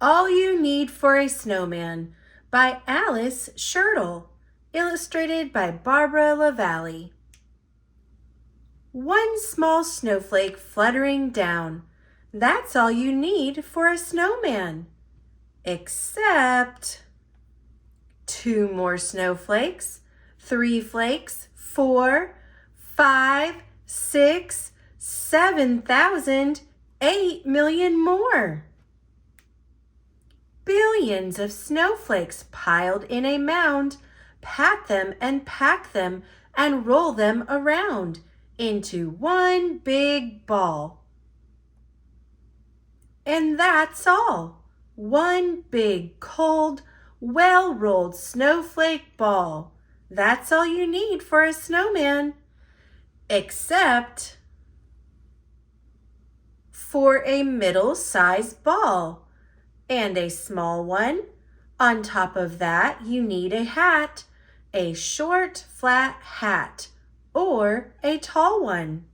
All You Need for a Snowman by Alice Schertle, illustrated by Barbara Lavallee. One small snowflake fluttering down. That's all you need for a snowman. Except 2 more snowflakes, 3 flakes, 4, 5, 6, 7,000, 8 million more. Billions of snowflakes piled in a mound. Pat them and pack them and roll them around into one big ball. And that's all. One big, cold, well-rolled snowflake ball. That's all you need for a snowman. Except for a middle-sized ball. And a small one. On top of that, you need a hat, a short, flat hat, or a tall one.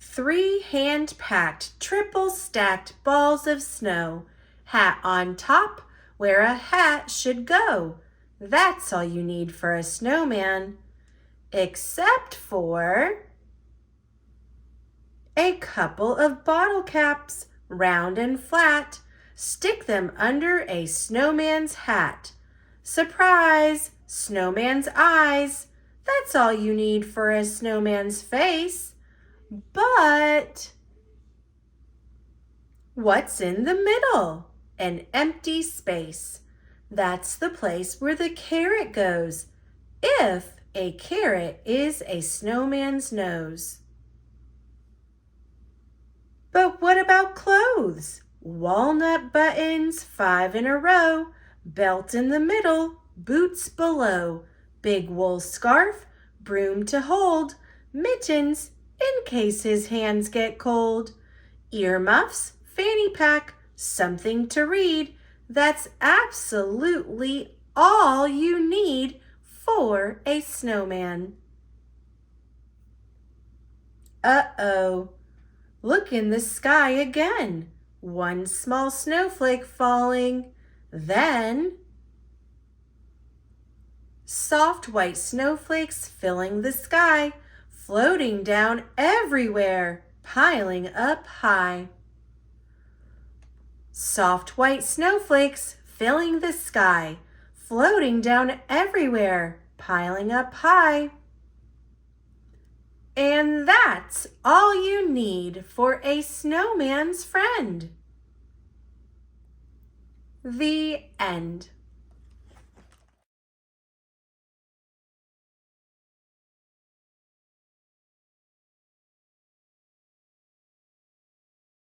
3 hand-packed, triple-stacked balls of snow, hat on top, where a hat should go. That's all you need for a snowman, except for a couple of bottle caps, round and flat. Stick them under a snowman's hat. Surprise! Snowman's eyes. That's all you need for a snowman's face. But what's in the middle? An empty space. That's the place where the carrot goes, if a carrot is a snowman's nose. But what about clothes? Walnut buttons, 5 in a row, belt in the middle, boots below, big wool scarf, broom to hold, mittens in case his hands get cold, earmuffs, fanny pack, something to read. That's absolutely all you need for a snowman. Uh-oh. Look in the sky again. One small snowflake falling. Then soft white snowflakes filling the sky, floating down everywhere, piling up high. Soft white snowflakes filling the sky, floating down everywhere, piling up high. And that's all you need for a snowman's friend. The end.